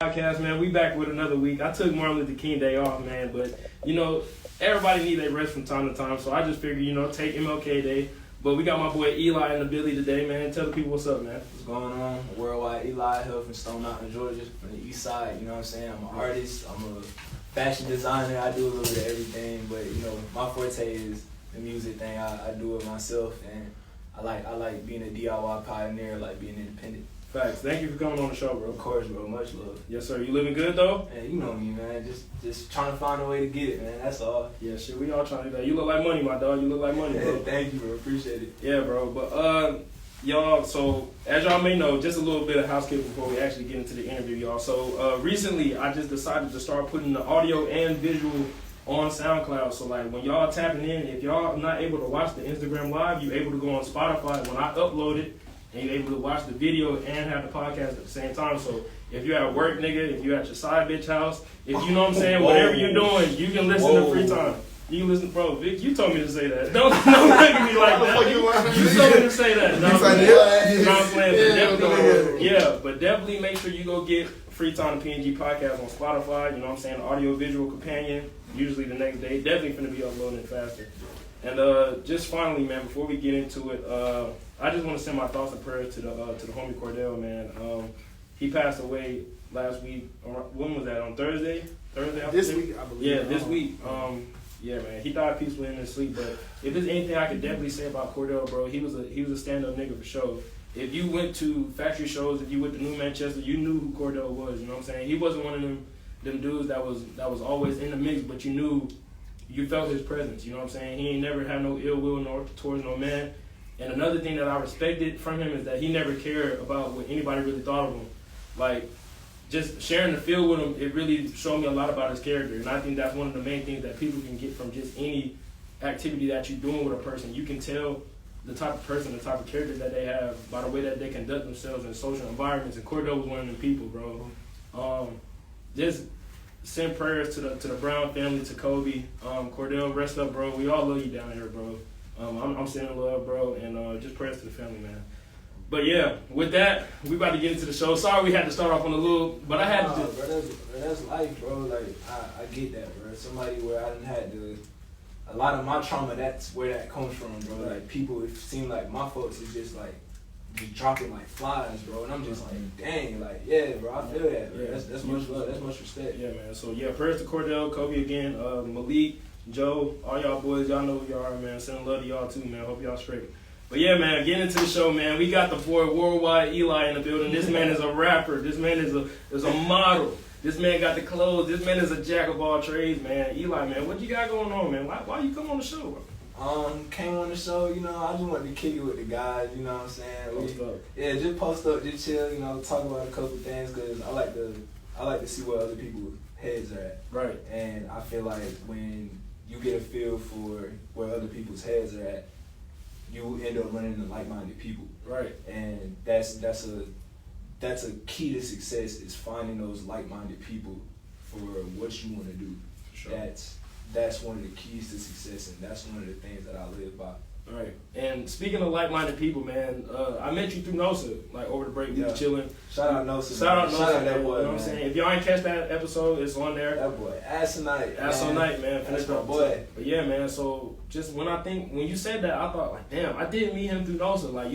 Podcast, man. We back with another week. I took Martin Luther King Day off, man, but everybody needs a rest from time to time, so I just figured, take MLK Day. But we got my boy Eli in the building today, man. Tell the people what's up, man. What's going on? WorldWide Eli, here from Stone Mountain, Georgia, from the east side. You know what I'm saying? I'm an artist. I'm a fashion designer. I do a little bit of everything, but my forte is the music thing. I do it myself, and I like being a DIY pioneer, like being independent. Facts. Thank you for coming on the show, bro. Of course, bro. Much love. Yes, sir. You living good, though? Man, you know me, man. Just trying to find a way to get it, man. That's all. Yeah, shit. We all trying to do that. You look like money, my dog. You look like money, bro. Thank you, bro. Appreciate it. Yeah, bro. But, y'all, so as y'all may know, just a little bit of housekeeping before we actually get into the interview, y'all. So, recently, I just decided to start putting the audio and visual on SoundCloud. So, like, when y'all tapping in, if y'all not able to watch the Instagram Live, you able to go on Spotify. When I upload it, and you're able to watch the video and have the podcast at the same time. So if you're at work, nigga, if you're at your side bitch house, if you know what I'm saying, whatever you're doing, you can listen to free time. You can listen, bro. Vic, you told me to say that. Don't look at me like that. You told me to say that. No, I'm playing. But definitely make sure you go get Free Time PNG podcast on Spotify. You know what I'm saying? Audio visual companion. Usually the next day. Definitely finna be uploading it faster. And just finally, man, before we get into it, I just want to send my thoughts and prayers to the homie Cordell, man. He passed away last week. When was that? On Thursday? This week, I believe. Yeah, this week. Yeah, man. He died peacefully in his sleep. But if there's anything I could definitely say about Cordell, bro, he was a stand-up nigga for sure. If you went to factory shows, if you went to New Manchester, you knew who Cordell was. You know what I'm saying? He wasn't one of them dudes that was always in the mix, but you felt his presence. You know what I'm saying? He ain't never had no ill will towards no man. And another thing that I respected from him is that he never cared about what anybody really thought of him. Like, just sharing the field with him, it really showed me a lot about his character. And I think that's one of the main things that people can get from just any activity that you're doing with a person. You can tell the type of person, the type of character that they have by the way that they conduct themselves in social environments. And Cordell was one of them people, bro. Just send prayers to the Brown family, to Kobe. Cordell, rest up, bro. We all love you down here, bro. I'm sending love, bro, and just prayers to the family, man. But yeah, with that, we about to get into the show. Sorry we had to start off on a little, but I had to. Bro, that's life, bro. Like I get that, bro. Somebody where I done had a lot of my trauma. That's where that comes from, bro. Like people, it seem like my folks is just dropping like flies, bro. And I'm just like, dang, like yeah, bro. I feel that, bro. Yeah, that's much love. That's much respect. Yeah, man. So yeah, prayers to Cordell, Kobe again, Malik, Joe, all y'all boys, y'all know who y'all are, man. Sending love to y'all too, man. Hope y'all straight. But yeah, man, getting into the show, man. We got the boy WorldWide Eli in the building. This man is a rapper. This man is a model. This man got the clothes. This man is a jack of all trades, man. Eli, man, what you got going on, man? Why you come on the show, bro? Came on the show, I just wanted to kick it with the guys, you know what I'm saying? Post up. Yeah, just post up, just chill, talk about a couple things, because I like to see where other people's heads are at. Right. And I feel like when you get a feel for where other people's heads are at, you end up running into like-minded people. Right. And that's a key to success, is finding those like-minded people for what you want to do. Sure. That's one of the keys to success, and that's one of the things that I live by. Right. And speaking of like-minded people, man, I met you through Nosa, like over the break. We was chilling. Shout out Nosa. Shout out that boy, you know what I'm saying? If y'all ain't catch that episode, it's on there. That boy, Asinite, man. That's my boy. But yeah, man. So just when you said that, I thought like, damn, I did meet him through Nosa. Like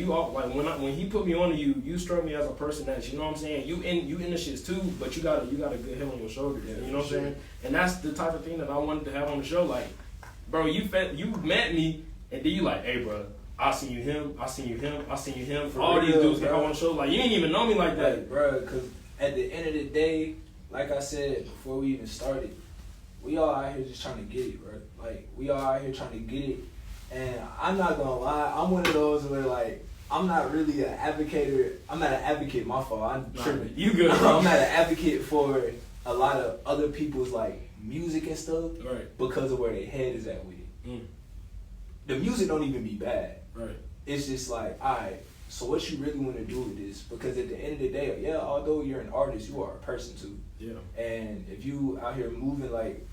when he put me on to you, you struck me as a person that, you know what I'm saying? You in the shits too, but you got a good head on your shoulders. Yeah, you know what I'm saying? And that's the type of thing that I wanted to have on the show. Like, bro, you met me. And then you like, hey, bro, I seen you him. For all these dudes that come on the show, like, you ain't even know me like that. Like, bro, because at the end of the day, like I said before we even started, we all out here just trying to get it, bro. Like, we all out here trying to get it. And I'm not going to lie, I'm one of those where, like, I'm not really an advocate. I'm not an advocate, my fault. I'm tripping. You good. I'm not an advocate for a lot of other people's, like, music and stuff. Right. Because of where their head is at with it. The music don't even be bad. Right. It's just like, all right, so what you really want to do with this? Because at the end of the day, yeah, although you're an artist, you are a person too. Yeah. And if you out here moving like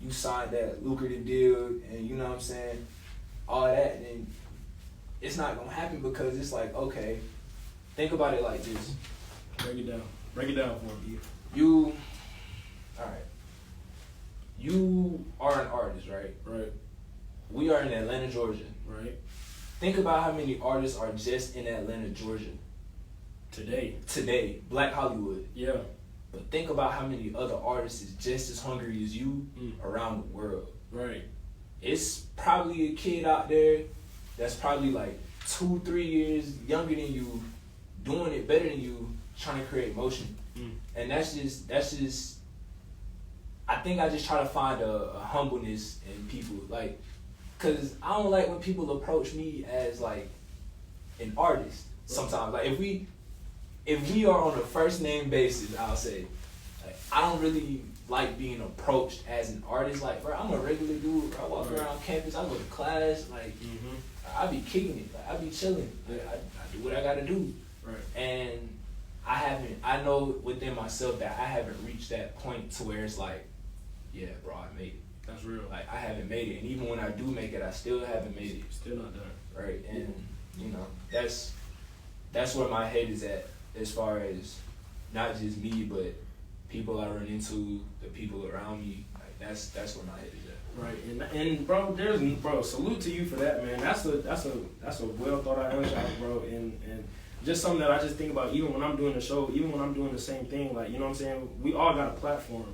you signed that lucrative deal and you know what I'm saying, all that, then it's not going to happen, because it's like, okay, think about it like this. Break it down for me. Right. We are in Atlanta, Georgia. Right. Think about how many artists are just in Atlanta, Georgia. Today, Black Hollywood. Yeah. But think about how many other artists is just as hungry as you around the world. Right. It's probably a kid out there that's probably like 2-3 years younger than you, doing it better than you, trying to create motion. And that's just I think I just try to find a humbleness in people, like, cause I don't like when people approach me as like an artist. Sometimes, like, if we are on a first name basis, I'll say, like, I don't really like being approached as an artist. Like, bro, I'm a regular dude. Bro. I walk around campus, I go to class, like, I be kicking it, like, I be chilling, like, I do what I gotta do. Right. And I know within myself that I haven't reached that point to where it's like, yeah, bro, I made it. That's real. Like, I haven't made it. And even when I do make it, I still haven't made it. Still not done. Right. And, you know, that's where my head is at, as far as not just me, but people I run into, the people around me. Like, that's where my head is at. Right. And bro, salute to you for that, man. That's a well thought out answer, bro. And just something that I just think about even when I'm doing the show, even when I'm doing the same thing, like, you know what I'm saying? We all got a platform.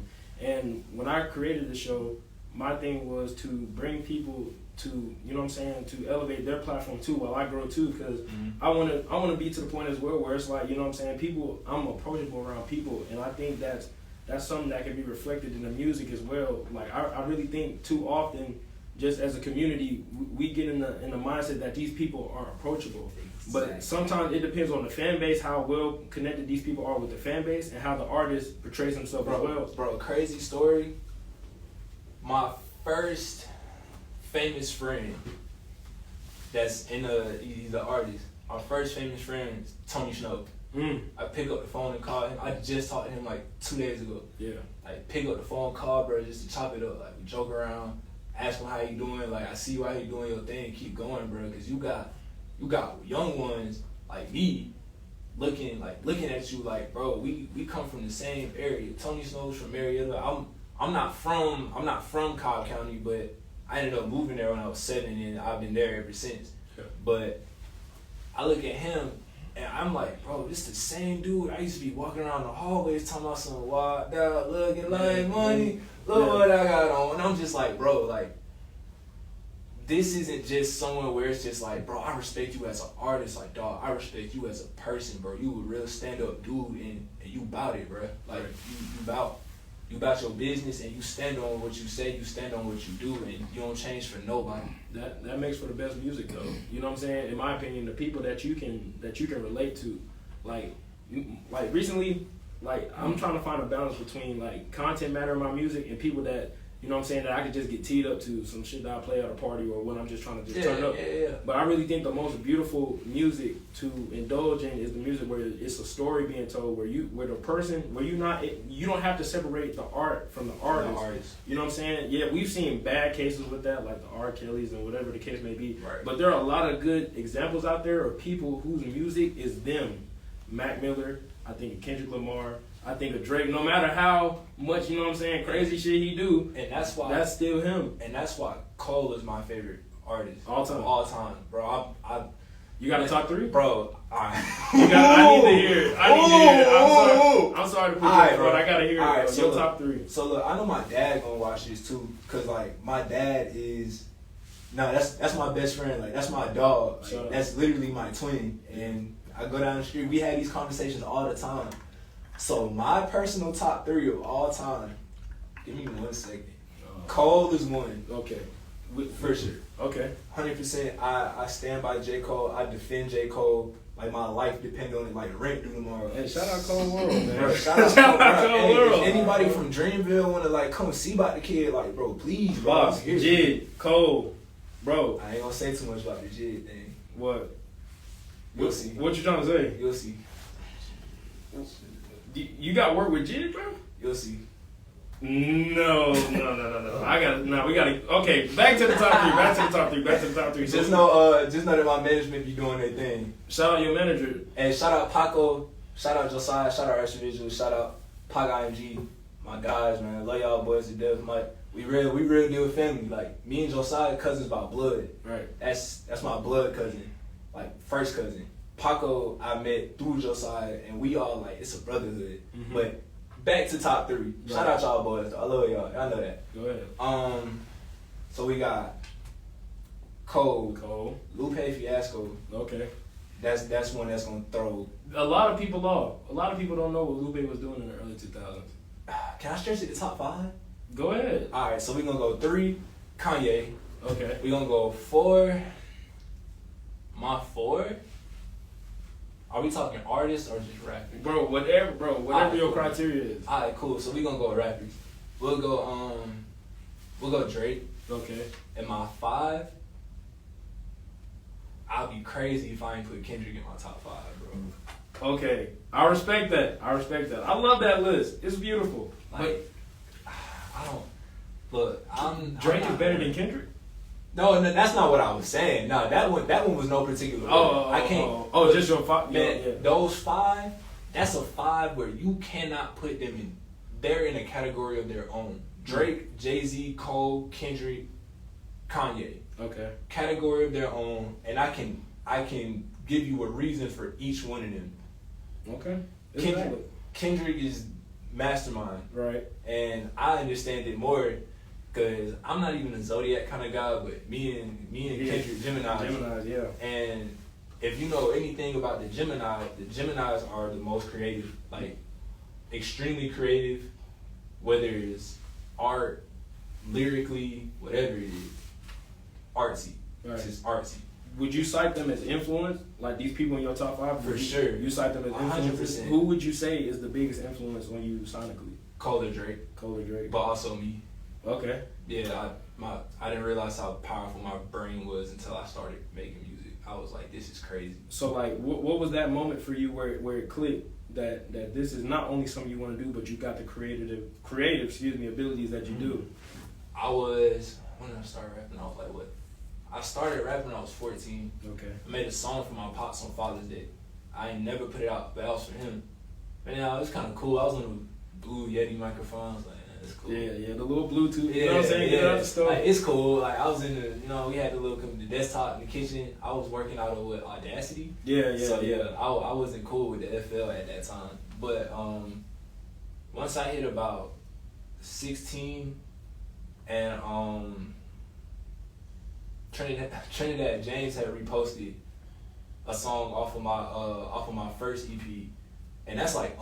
And when I created the show, my thing was to bring people to, you know what I'm saying, to elevate their platform too while I grow too, because I wanna be to the point as well where it's like, you know what I'm saying, people, I'm approachable around people, and I think that's something that can be reflected in the music as well. Like, I really think too often, just as a community, we get in the mindset that these people are approachable. But sometimes it depends on the fan base, how well connected these people are with the fan base, and how the artist portrays himself as well. Bro, crazy story. My first famous friend that's in he's an artist. Our first famous friend is Tony Snow. I pick up the phone and call him. I just talked to him like 2 days ago. Yeah. Like, pick up the phone, call, bro, just to chop it up. Like, we joke around, ask him how you doing. Like, I see why you doing your thing. Keep going, bro, because you got young ones like me looking at you like, bro, we come from the same area. Tony Snow's from Marietta. I'm not from Cobb County, but I ended up moving there when I was 7, and I've been there ever since. Yeah. But I look at him and I'm like, bro, this the same dude. I used to be walking around the hallways talking about some wild dog, looking like money, look what I got on. And I'm just like, bro, like, this isn't just somewhere where it's just like, bro, I respect you as an artist. Like, dog, I respect you as a person, bro. You a real stand-up dude, and you bout it, bro. Like, you bout your business, and you stand on what you say, you stand on what you do, and you don't change for nobody. That makes for the best music, though. You know what I'm saying? In my opinion, the people that you can relate to, like recently, like, I'm trying to find a balance between, like, content matter in my music and people that, you know what I'm saying, that I could just get teed up to, some shit that I play at a party or when I'm just trying to turn up. Yeah. But I really think the most beautiful music to indulge in is the music where it's a story being told, where you don't have to separate the art from the artist. You know what I'm saying? Yeah, we've seen bad cases with that, like the R. Kellys and whatever the case may be. Right. But there are a lot of good examples out there of people whose music is them. Mac Miller, I think Kendrick Lamar, I think of Drake. No matter how much, you know what I'm saying, crazy shit he do, and that's still him. And that's why Cole is my favorite artist all time, bro. You got a top 3, bro? I need to hear it. I'm sorry to put you on, bro. I gotta hear it. Bro. So your top 3. So look, I know my dad gonna watch this too, cause like my dad is, that's my best friend. Like, that's my dog. Like, that's literally my twin. And I go down the street. We had these conversations all the time. So my personal top 3 of all time, give me 1 second. Cole is one. Okay. For sure. Okay. 100%. I stand by J. Cole. I defend J. Cole. Like, my life depends on it. Like, rent due tomorrow. Hey, shout out Cole World, man. Bro, shout out Cole World. If anybody from Dreamville want to, like, come see about the kid, like, bro, please, bro. Boss, Jid, Cole, bro. I ain't gonna say too much about the Jid thing. What? You'll see. What you trying to say? You'll see. You got work with Jid, bro? You'll see. No. We gotta. Okay, back to the top 3. Just know that my management be doing their thing. Shout out your manager. And shout out Paco. Shout out Josiah. Shout out Extra Visual. Shout out Pac IMG. my guys, man. Love y'all boys to death. We real deal family. Like, me and Josiah cousins by blood. Right. That's my blood cousin. Like, first cousin. Paco, I met through Josiah, and we all, like, it's a brotherhood. Mm-hmm. But back to top 3. Right. Shout out y'all boys. I love y'all. Y'all know that. Go ahead. So we got Cole. Lupe Fiasco. Okay. That's one that's gonna throw a lot of people off. A lot of people don't know what Lupe was doing in the early 2000s. Can I stretch it to top 5? Go ahead. All right, so we're gonna go 3, Kanye. Okay. We're gonna go 4. My 4. Are we talking artists or just rappers? Bro, whatever your criteria is. All right, cool. So we gonna go rappers. We'll go Drake. Okay. And my 5. I'll be crazy if I ain't put Kendrick in my top 5, bro. Okay. I respect that. I love that list. It's beautiful. Like, I don't look. Drake is better than Kendrick. No, that's not what I was saying. No, that one was no particular. I can't. Just your 5. Man, yeah. Those 5. That's a 5 where you cannot put them in. They're in a category of their own. Drake, Jay-Z, Cole, Kendrick, Kanye. Okay. Category of their own, and I can give you a reason for each one of them. Okay. Kendrick is mastermind. Right. And I understand it more because I'm not even a Zodiac kind of guy, but me and Kendrick, Geminis. Yeah. And if you know anything about the Geminis are the most creative, like extremely creative, whether it's art, lyrically, whatever it is, artsy. Right. It's just artsy. Would you cite them as influence? Like these people in your top 5? For sure. You cite them as influence? 100%. Who would you say is the biggest influence on you sonically? Cole or Drake. But also me. Okay. Yeah, I didn't realize how powerful my brain was until I started making music. I was like, this is crazy. So like, what was that moment for you where it clicked that this is not only something you want to do, but you got the creative abilities that you do? When did I start rapping? I was like, what? I started rapping when I was 14. Okay. I made a song for my pops on Father's Day. I ain't never put it out, but that was for him. And it was kind of cool. I was on the Blue Yeti microphones, like, it's cool. Yeah, the little Bluetooth. Yeah, you know what I'm saying? Yeah. The stuff. Like, it's cool. Like, I was in the, we had the desktop in the kitchen. I was working out of Audacity. Yeah. So I wasn't cool with the FL at that time. But once I hit about 16, and Trinidad James had reposted a song off of my first EP, and that's like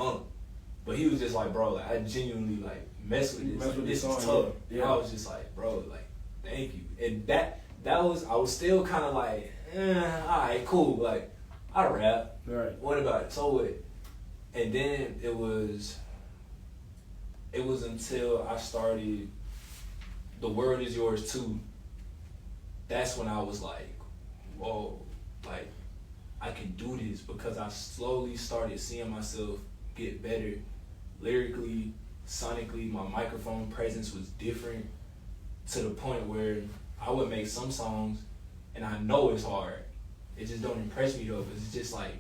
but he was just like, bro, like I genuinely like mess with this. Like, this is tough. Yeah. I was just like, bro, like thank you. And that was, I was still kind of like, all right, cool. Like I rap. Right. What about it? So what? And then it was until I started The World Is Yours Too. That's when I was like, whoa, like I can do this, because I slowly started seeing myself get better lyrically, sonically. My microphone presence was different to the point where I would make some songs and I know it's hard. It just don't impress me though, because it's just like,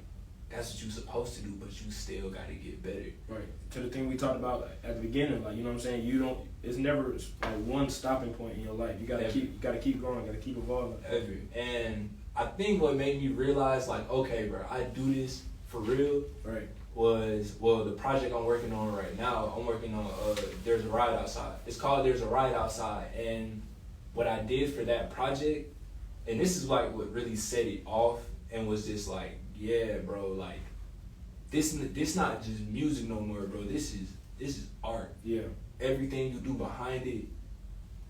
that's what you're supposed to do, but you still got to get better. Right. To the thing we talked about at the beginning, like, you know what I'm saying? It's never like one stopping point in your life. You gotta keep going, gotta keep evolving. Ever. And I think what made me realize, like, okay, bro, I do this for real. Right. Was, the project I'm working on right now, I'm working on There's a Ride Outside. It's called There's a Ride Outside. And what I did for that project, and this is like what really set it off, and was just like, yeah, bro, like this not just music no more, bro. This is art. Yeah. Everything you do behind it,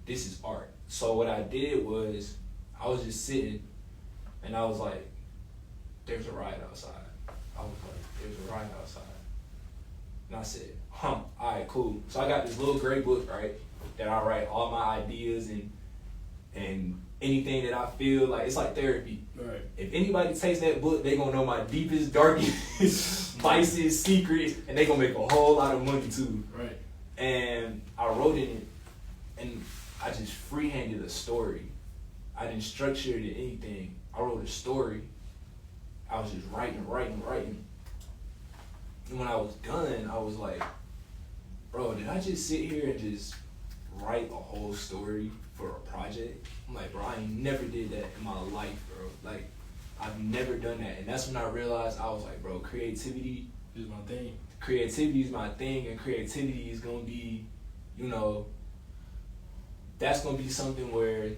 this is art. So what I did was, I was just sitting, and I was like, there's a ride outside. I was like, there's a ride outside. And I said, all right, cool. So I got this little gray book, right, that I write all my ideas and anything that I feel like. It's like therapy. Right. If anybody takes that book, they gonna know my deepest, darkest vices, secrets, and they gonna make a whole lot of money too. Right. And I wrote in it, and I just freehanded a story. I didn't structure it or anything. I wrote a story. I was just writing. And when I was done, I was like, bro, did I just sit here and just write a whole story for a project? I'm like, bro, I ain't never did that in my life, bro. Like, I've never done that. And that's when I realized, I was like, bro, creativity is my thing. Creativity is my thing, and creativity is gonna be, you know, that's gonna be something where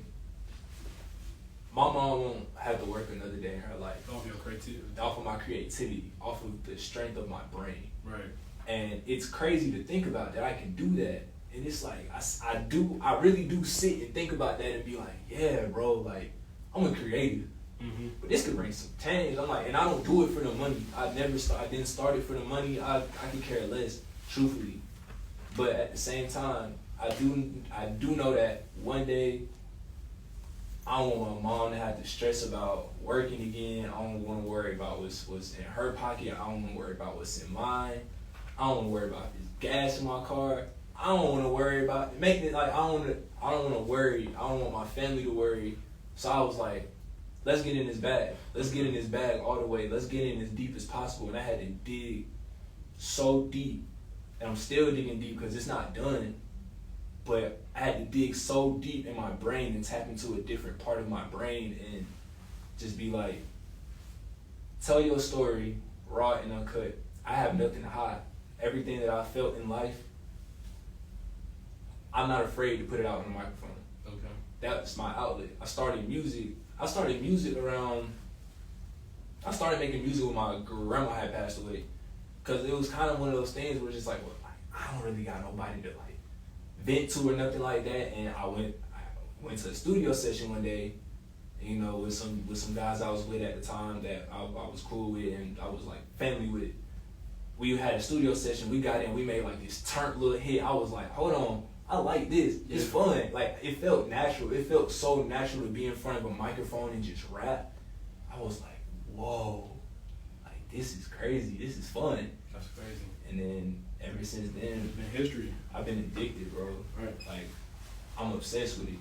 my mom won't have to work another day in her life. Off your creativity. Off of my creativity, off of the strength of my brain. Right. And it's crazy to think about that I can do that. And it's like, I really do sit and think about that and be like, yeah, bro, like, I'm a creative. Mm-hmm. But this could bring some change. I'm like, and I don't do it for the money. I didn't start it for the money. I could care less, truthfully. But at the same time, I do know that one day I don't want my mom to have to stress about working again. I don't want to worry about what's in her pocket. I don't want to worry about what's in mine. I don't want to worry about if there's gas in my car. I don't want to worry about making it like I don't want to worry. I don't want my family to worry. So I was like, let's get in this bag. Let's get in this bag all the way. Let's get in as deep as possible. And I had to dig so deep. And I'm still digging deep because it's not done. But I had to dig so deep in my brain and tap into a different part of my brain and just be like, tell your story raw and uncut. I have nothing to hide. Everything that I felt in life, I'm not afraid to put it out on the microphone. Okay. That's my outlet. I started making music when my grandma had passed away. Cause it was kind of one of those things where it's just like, well, I don't really got nobody to like vent to or nothing like that. And I went to a studio session one day, you know, with some guys I was with at the time that I was cool with and I was like family with. We had a studio session. We got in. We made like this turnt little hit. I was like, hold on. I like this. It's fun. Like, it felt natural. It felt so natural to be in front of a microphone and just rap. I was like, whoa. Like, this is crazy. This is fun. That's crazy. And then, ever since then, it's been history. I've been addicted, bro. Right. Like, I'm obsessed with it.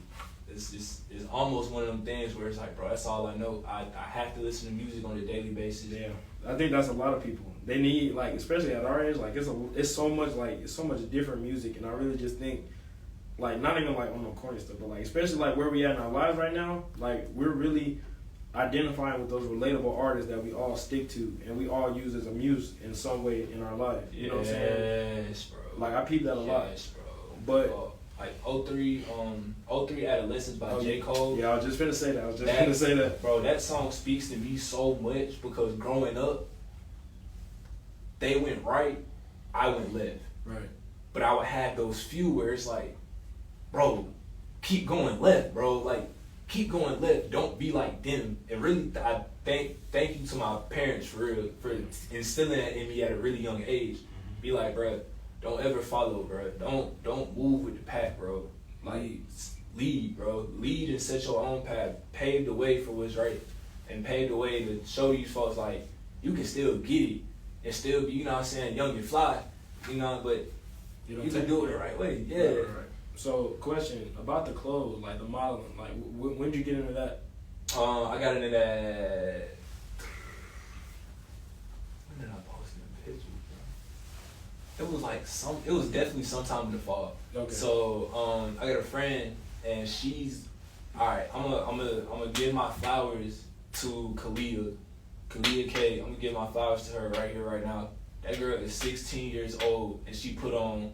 It's almost one of them things where it's like, bro, that's all I know. I have to listen to music on a daily basis. Yeah. I think that's a lot of people. They need, like, especially at our age, like, it's so much different music, and I really just think, like, not even like on the corny stuff, but like especially like where we at in our lives right now, like we're really identifying with those relatable artists that we all stick to and we all use as a muse in some way in our life. You know what I'm saying? Yes, bro. Like I peep that a lot. Yes, bro. But like 03 Adolescence by J. Cole. Yeah, I was just finna say that. Bro, that song speaks to me so much because growing up, they went right, I went left. Right. But I would have those few where it's like, bro, keep going left, bro. Like, keep going left. Don't be like them. And really, I thank you to my parents for real, for instilling that in me at a really young age. Be like, bro, don't ever follow, bro. Don't move with the pack, bro. Like, lead, bro. Lead and set your own path. Pave the way for what's right. And pave the way to show these folks, like, you can still get it. And still be, you know what I'm saying, young and fly. You know, but you can do it the right way. Yeah. Right. So, question about the clothes, like the modeling, like when did you get into that? I got into that. When did I post them pictures, bro? It was definitely sometime in the fall. Okay. So, I got a friend, and she's alright. I'm gonna give my flowers to Kalia K. I'm gonna give my flowers to her right here, right now. That girl is 16 years old, and she put on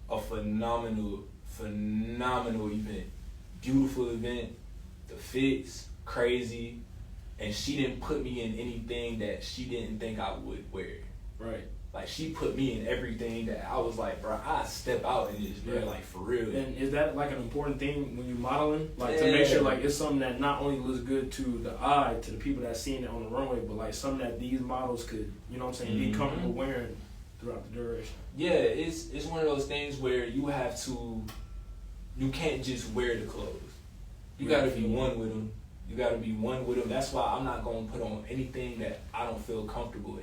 a phenomenal event. Beautiful event. The fits, crazy. And she didn't put me in anything that she didn't think I would wear. Right. Like, she put me in everything that I was like, bro, I step out in this, bro, like, for real. And is that, like, an important thing when you're modeling? Like, to Yeah. make sure, like, it's something that not only looks good to the eye, to the people that seen it on the runway, but, like, something that these models could, you know what I'm saying, be comfortable wearing throughout the duration. Yeah, it's one of those things where you can't just wear the clothes. You gotta be one with them. That's why I'm not gonna put on anything that I don't feel comfortable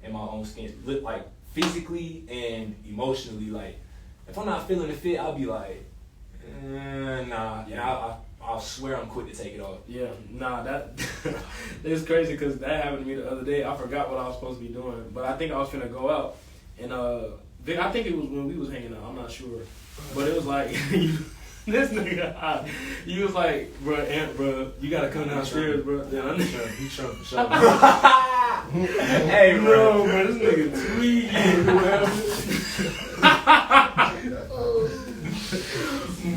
in my own skin. Look, like, physically and emotionally. Like, if I'm not feeling the fit, I'll be like, nah. Yeah. And I'll swear I'm quick to take it off. Yeah, nah, that it's crazy because that happened to me the other day. I forgot what I was supposed to be doing, but I think I was finna go out, and I think it was when we was hanging out. I'm not sure, but it was like this nigga. You was like, bro, you gotta come downstairs, bro. Yeah, he trying for sure. Hey, bro, this nigga tweaking,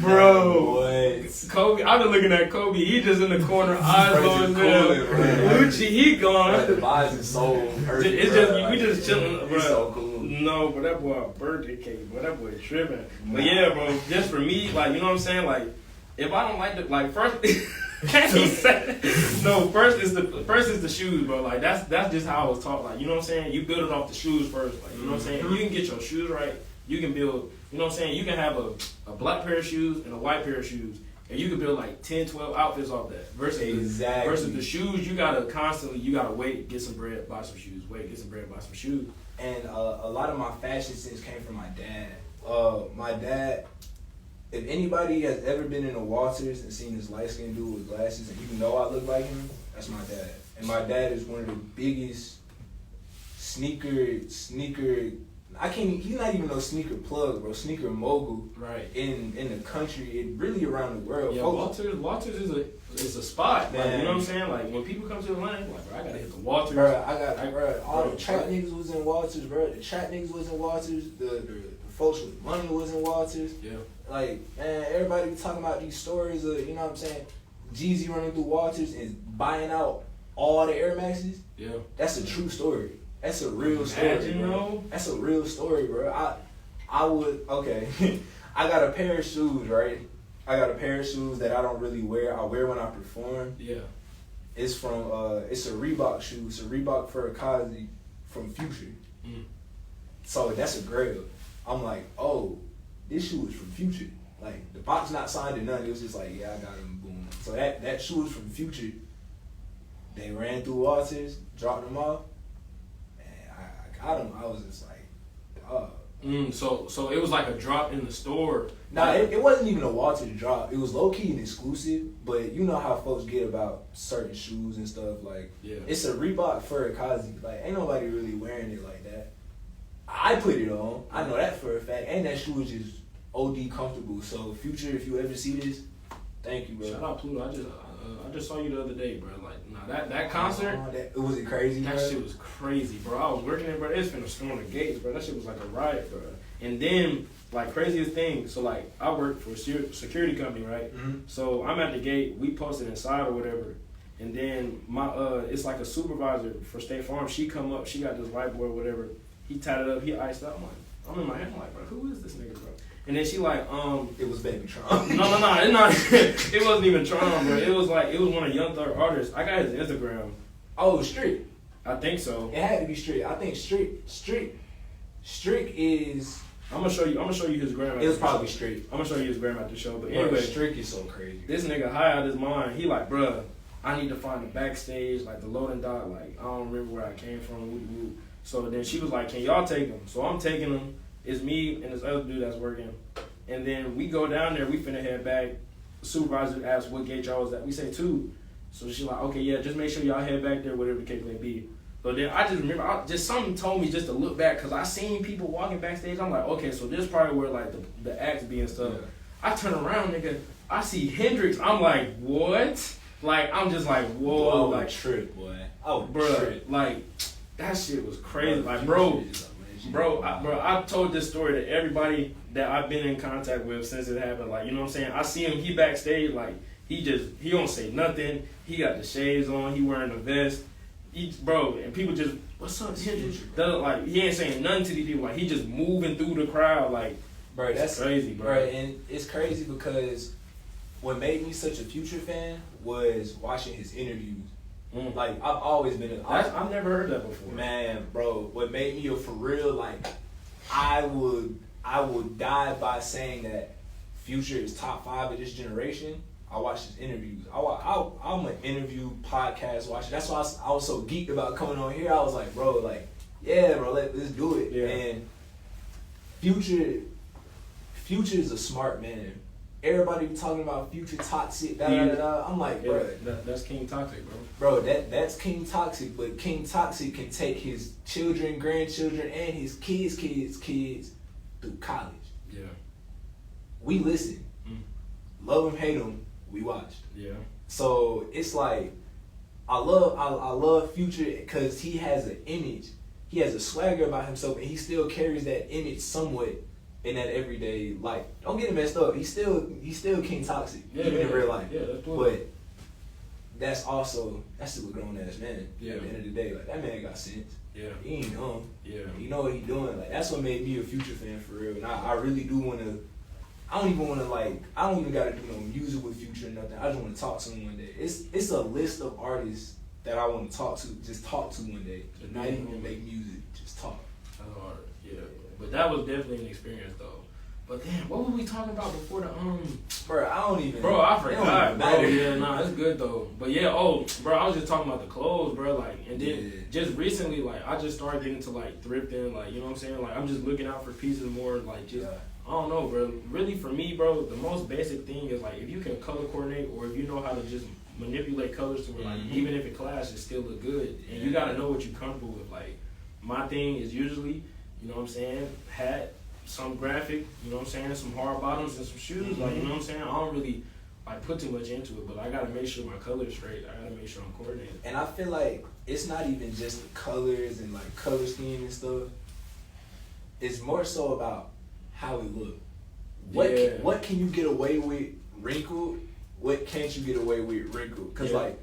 bro. What? Kobe, I've been looking at Kobe. He just in the corner, eyes on him. Gucci, he gone. The vibes is so hurt. It's just we just chilling, bro. So cool. No, but that boy a birthday cake, but that boy tripping. But yeah, bro, just for me, like, you know what I'm saying? Like, if I don't like the, like, first, he said, no, first is the shoes, bro. Like, that's just how I was taught. Like, you know what I'm saying? You build it off the shoes first. Like, you know what I'm saying? If you can get your shoes right, you can build, you know what I'm saying? You can have a black pair of shoes and a white pair of shoes. And you can build like 10, 12 outfits off that. Versus the shoes, you gotta wait, get some bread, buy some shoes. Wait, get some bread, buy some shoes. And a lot of my fashion sense came from my dad. My dad, if anybody has ever been in a Walters and seen this light skinned dude with glasses and you know I look like him, that's my dad. And my dad is one of the biggest sneaker, he's not even no sneaker plug, bro, sneaker mogul. Right. In the country, and really around the world. Yeah, Walters is a spot. Like, you know what I'm saying? Like, when people come to Atlanta, like, bro, I gotta hit the Walters. Bro, all the trap niggas was in Walters, bro. The trap niggas was in Walters. The folks with money was in Walters. Yeah. Like, man, everybody be talking about these stories of, you know what I'm saying, Jeezy running through Walters and buying out all the Air Maxes. Yeah. That's a true story. That's a real story, bro. That's a real story, bro. I would, okay. I got a pair of shoes, right? I got a pair of shoes that I don't really wear. I wear when I perform. Yeah. It's from, it's a Reebok shoe. It's a Reebok Furakazi from Future. Mm. So that's a grail. I'm like, oh, this shoe is from Future. Like, the box not signed or nothing. It was just like, yeah, I got them, boom. So that shoe is from Future. They ran through Walters, dropped them off. I got them. I was just like, oh. So it was like a drop in the store. Nah, it wasn't even a Walters drop. It was low key and exclusive. But you know how folks get about certain shoes and stuff. Like, yeah. It's a Reebok Furakazi. Like, ain't nobody really wearing it like that. I put it on. I know that for a fact. And that shoe is just OD comfortable. So Future, if you ever see this, thank you, bro. Shout out Pluto. I just saw you the other day, bro. Like, nah, that concert. Was it crazy? That bro? shit was crazy, bro. I was working there, bro. It's finna storm the gates, bro. That shit was like a riot, bro. And then, like, craziest thing. So, like, I work for a security company, right? Mm-hmm. So I'm at the gate. We posted inside or whatever. And then it's like a supervisor for State Farm. She come up. She got this whiteboard, whatever. He tied it up. He iced up. I'm in my head. I'm like, bro, who is this nigga, bro? And then she like, It was Baby Tron. No, it's not. It wasn't even Tron, bro. It was one of Young Thug artists. I got his Instagram. Oh, Streak. I think so. It had to be Streak. I think Streak is. I'm gonna show you his gram. It was probably Streak. I'm gonna show you his gram at the show. But anyway, Streak is so crazy. This nigga high out his mind. He like, bruh, I need to find the backstage, like the loading dock. Like, I don't remember where I came from. Woo. So then she was like, can y'all take him? So I'm taking him. It's me and this other dude that's working. And then we go down there. We finna head back. The supervisor asked what gate y'all was at. We say 2. So she like, okay, yeah, just make sure y'all head back there, whatever the case may be. So then I just remember, something told me just to look back because I seen people walking backstage. I'm like, okay, so this probably where like the acts be and stuff. Yeah. I turn around, nigga. I see Hendrix. I'm like, what? Like, I'm just like, whoa. Like, trip, boy. Oh, bro, like, that shit was crazy. Like, bro, I told this story to everybody that I've been in contact with since it happened. Like, you know what I'm saying? I see him, he backstage, like, he don't say nothing. He got the shades on, he wearing a vest. And people just, what's up, Hendrix? Like, he ain't saying nothing to these people. Like, he just moving through the crowd. Like, bro, that's crazy, bro. Bro, and it's crazy because what made me such a Future fan was watching his interviews. Like, I've always been I've never heard that before. Man, bro, what made me a for real, like, I would die by saying that Future is top 5 of this generation. I watch his interviews. I'm an interview podcast watcher. That's why I was so geeked about coming on here. I was like, bro, like, yeah, bro, let's do it. Yeah. And Future is a smart man. Everybody be talking about Future toxic, I'm like, bro. Yeah, that's King Toxic, bro. Bro, that's King Toxic, but King Toxic can take his children, grandchildren, and his kids' through college. Yeah. We listened. Love him, hate him, we watched. Yeah. So it's like I love Future because he has an image. He has a swagger about himself, and he still carries that image somewhat in that everyday life. Don't get it messed up. He's still King Toxic, even in real life. Yeah, that's cool. But that's still a grown ass man. Yeah. At the end of the day, like that man got sense. Yeah. He ain't dumb. Yeah. You know what he doing. Like that's what made me a Future fan for real. And I really do want to. I don't even gotta do no music with Future or nothing. I just want to talk to him one day. It's a list of artists that I want to talk to one day. Not even make music, just talk. That's hard. Yeah. But that was definitely an experience though. But damn, what were we talking about before the Bro, I don't even. Bro, I forgot. Bro, Matter. yeah, nah, it's good though. But yeah, bro, I was just talking about the clothes, bro. Like, and then just recently, like, I just started getting into like thrifting, like, you know what I'm saying? Like, I'm just looking out for pieces more, like, just. Yeah. I don't know, bro. Really, for me, bro, the most basic thing is, like, if you can color coordinate or if you know how to just manipulate colors to where, like, even if it clashes, it still look good. And you got to know what you're comfortable with. Like, my thing is usually, you know what I'm saying, hat, some graphic, you know what I'm saying, some hard bottoms and some shoes. Like, you know what I'm saying? I don't really, like, put too much into it, but I got to make sure my color is straight. I got to make sure I'm coordinated. And I feel like it's not even just the colors and, like, color scheme and stuff. It's more so about how it look. What can you get away with wrinkled? What can't you get away with wrinkled? Cause like,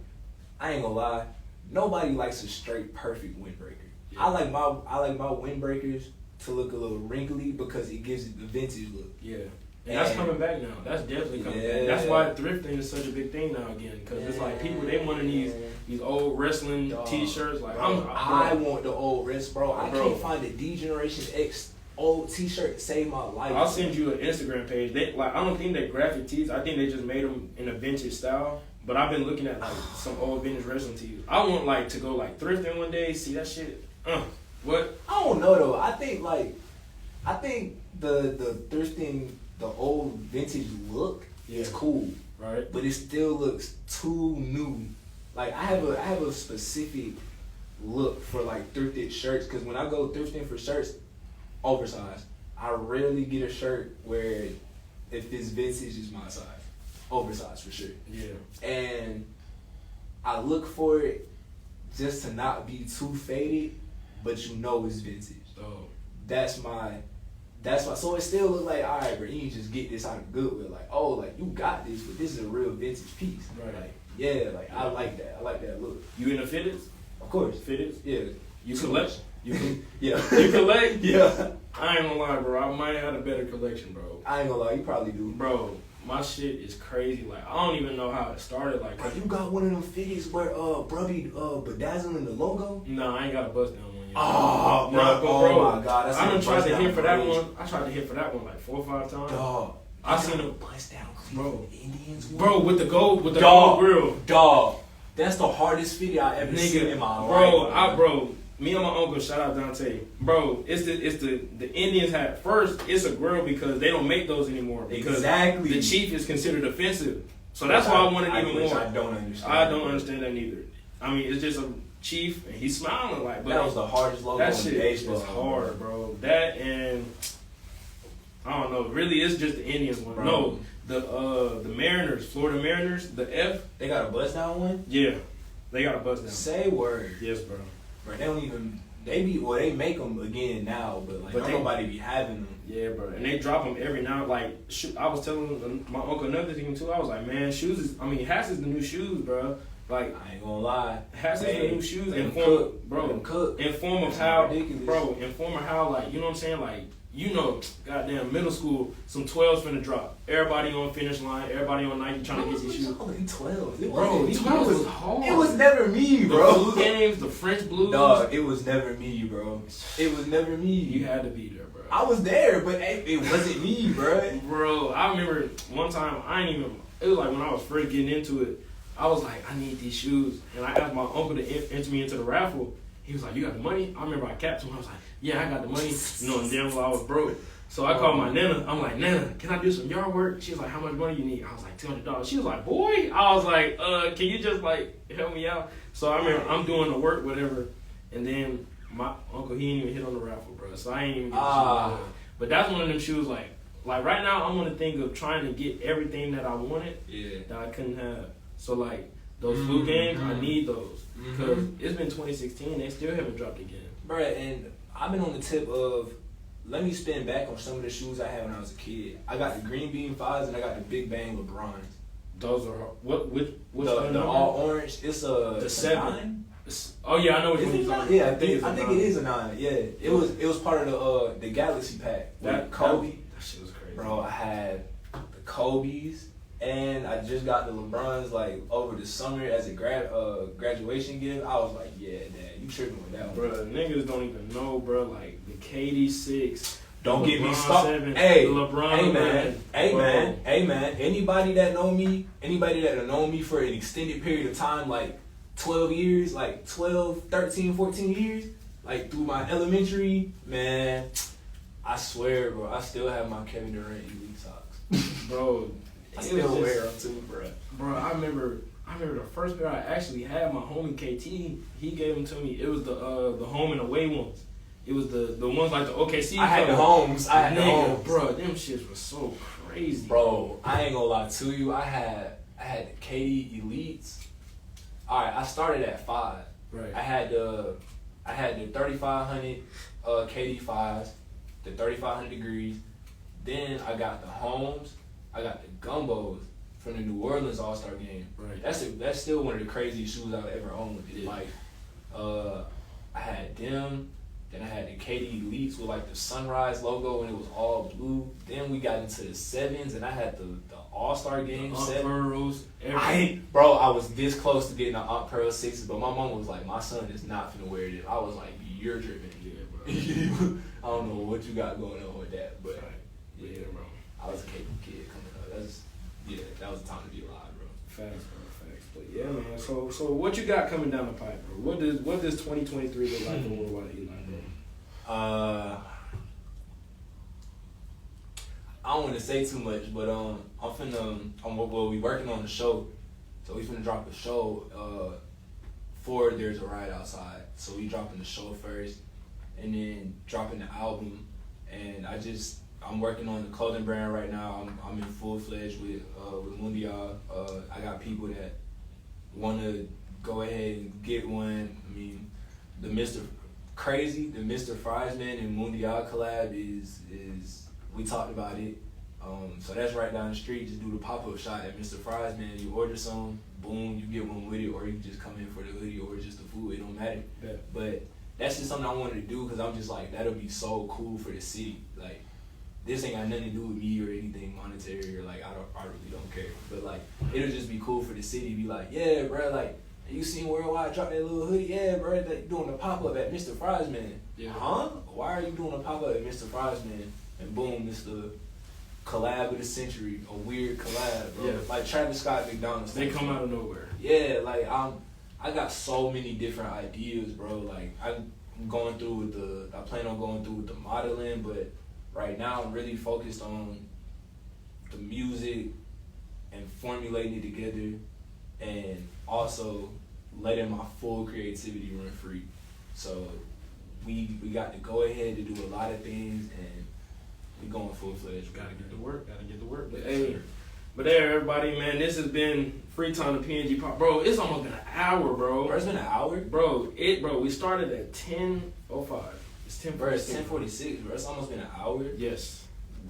I ain't gonna lie, nobody likes a straight perfect windbreaker. Yeah. I like my windbreakers to look a little wrinkly because it gives it the vintage look. Yeah. And that's coming back now. That's definitely coming back. That's why thrifting is such a big thing now again. Because it's like people, they want these old wrestling T-shirts. Like I want the old wrist, bro. I can't find a D-Generation X old T-shirt to save my life. I'll send you an Instagram page. They I don't think they're graphic tees. I think they just made them in a vintage style. But I've been looking at like some old vintage wrestling tees. I want like to go like thrifting one day. See that shit. What? I don't know though. I think the thrifting, the old vintage look is cool, right? But it still looks too new. Like I have a specific look for like thrifted shirts because when I go thrifting for shirts, oversized. I rarely get a shirt where if this vintage is my size. Oversized for sure. Yeah. And I look for it just to not be too faded, but you know it's vintage. Oh. That's my so it still look like, all right, bro, you can just get this out of Goodwill. Like, oh, like you got this, but this is a real vintage piece. Right. Like, yeah, like I like that. I like that look. You into fitteds? Of course. Fitteds? Yeah. You collect? You can, yeah. You collect? Yeah. I ain't gonna lie, bro. I might have a better collection, bro. I ain't gonna lie, you probably do. Bro, my shit is crazy. Like, I don't even know how it started. Like, bro, you got one of them fitties where bro be bedazzling the logo? No, I ain't got a bust down one yet. Oh, bro. Oh my God. That's I done tried to hit for that crazy. one. I tried to hit for that one like 4 or 5 times. Dog. I seen them bust down bro. Indians. Bro, with the gold grill. Dog. That's the hardest fitty I ever seen in my life. Bro. Me and my uncle, shout out Dante. Bro, it's the Indians had first. It's a grill because they don't make those anymore. Because the chief is considered offensive. So that's why I wanted even more. I don't understand. I don't understand that neither. I mean, it's just a chief and he's smiling like. But that was the hardest logo. That shit is hard, bro. That and I don't know. Really, it's just the Indians one. Bro. No, the Mariners, Florida Mariners, the F. They got a bust down one. Yeah, they got a bust down. Say word. Yes, bro. Bro, they don't even. They make them again now, but nobody be having them. Yeah, bro, and they drop them every now. Like, I was telling my uncle another thing too. I was like, man, hats is the new shoes, bro. Like, I ain't gonna lie, hats is the new shoes. In form of how, like, you know what I'm saying, like. You know, goddamn middle school, some 12s finna drop. Everybody on finish line, everybody on Nike trying to get these shoes. 12s. Bro, 12 was hard. It was never me, bro. The blue games, the French blues. Dog, it was never me, bro. It was never me. You had to be there, bro. I was there, but it wasn't me, bro. Bro, I remember one time, it was like when I was first getting into it, I was like, I need these shoes. And I asked my uncle to enter me into the raffle. He was like, you got the money? I remember I capped him. I was like, yeah, I got the money. You know, and damn well I was broke. So I called my Nana. I'm like, Nana, can I do some yard work? She was like, how much money you need? I was like, $200. She was like, boy. I was like, can you just like help me out? So I remember I'm doing the work, whatever. And then my uncle, he didn't even hit on the raffle, bro. So I ain't even get the shit. But that's one of them shoes like right now I'm on the thing of trying to get everything that I wanted that I couldn't have. So like those flu games, I need those because it's been 2016, they still haven't dropped again. Bruh, and I've been on the tip of let me spin back on some of the shoes I had when I was a kid. I got the Green Bean 5s and I got the Big Bang LeBrons. Those are what's the all orange. It's the 7. 9? Oh yeah, I know what you're talking about. Yeah, I think it is a 9. Yeah, it was part of the Galaxy pack. That Kobe. That shit was crazy. Bro, I had the Kobe's and I just got the LeBrons like over the summer as a graduation gift. I was like, yeah, Dad, you tripping with that one. Bro, niggas don't even know, bro. Like the KD 6. Don't get me started. Hey, LeBron. Hey man. Anybody that know me, anybody that have known me for an extended period of time, like 12 years, like 12, 13, 14 years, like through my elementary, man, I swear, bro, I still have my Kevin Durant elite socks. Bro, I still wear them too, bro. Bro, I remember the first pair I actually had. My homie KT, he gave them to me. It was the home and away ones. It was the ones like the OKC. I had the homes. I had the homes. Bro, them shits were so crazy. Bro, I ain't gonna lie to you. I had the KD Elites. Alright, I started at 5. Right. I had the 3500 KD 5s, the 3500 degrees. Then I got the homes. I got the gumbos from the New Orleans All-Star game. Right. That's still one of the craziest shoes I've ever owned. Yeah. Like, I had them. Then I had the KD Elites with like the Sunrise logo and it was all blue. Then we got into the 7s and I had the All-Star game set. Pearls, I was this close to getting an Aunt Pearl 6s, but my mom was like, my son is not finna wear this. I was like, you're tripping. Yeah, bro. I don't know what you got going on with that, but yeah, bro. I was a capable kid coming up. That was the time to be alive, bro. Facts, bro, facts. But yeah, man. So what you got coming down the pipe, bro? What does 2023 look like for WorldWide Eli, bro? I don't want to say too much, but we working on the show, so we finna drop the show. For There's a Riot Outside, so we dropping the show first, and then dropping the album, and I'm working on the clothing brand right now. I'm in full fledged with Mundial. I got people that want to go ahead and get one. I mean, the Mr. Friesman and Mundial collab is we talked about it. So that's right down the street. Just do the pop-up shop at Mr. Friesman. You order some, boom, you get one with it, or you can just come in for the hoodie or just the food. It don't matter. Yeah. But that's just something I wanted to do because I'm just like, that'll be so cool for the city. Like, this ain't got nothing to do with me or anything monetary or like I really don't care. But like, it'll just be cool for the city. Be like, yeah, bro, like, you seen WorldWide drop that little hoodie? Yeah, bro, they doing a pop-up at Mr. Friesman. Yeah. Huh? Why are you doing a pop-up at Mr. Friesman? And boom, it's the collab of the century, a weird collab, bro. Yeah. Like Travis Scott, McDonald's. They come out of nowhere. Yeah, like I got so many different ideas, bro. Like I'm going through with I plan on going through with the modeling, but right now I'm really focused on the music and formulating it together, and also letting my full creativity run free. So we got to go ahead to do a lot of things, and we going full fledged. Gotta get to work. But hey, everybody, man, this has been Free Time to PNG Pop. Bro, it's almost been an hour, bro. Bro, it's been an hour? Bro, we started at 10:05. It's 10:46. Bro, it's 10:46, bro. It's almost been an hour? Yes.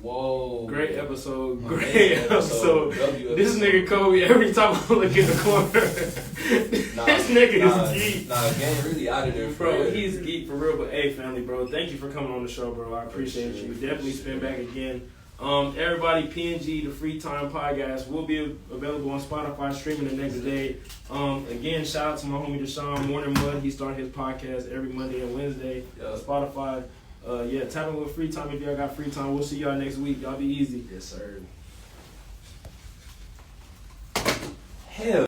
Whoa. Great episode. W This nigga Kobe, every time I look in the corner, this nigga is geek. Nah, gang really out of there, bro. He's geek for real. But hey, family, bro, thank you for coming on the show, bro. I appreciate you. Definitely spin back again. Everybody, PNG, the Free Time Podcast, will be available on Spotify streaming the next day. Again, shout out to my homie Deshaun Morning Mud. He started his podcast every Monday and Wednesday on Spotify. Tap in with Free Time if y'all got free time. We'll see y'all next week. Y'all be easy. Yes, sir. Hell.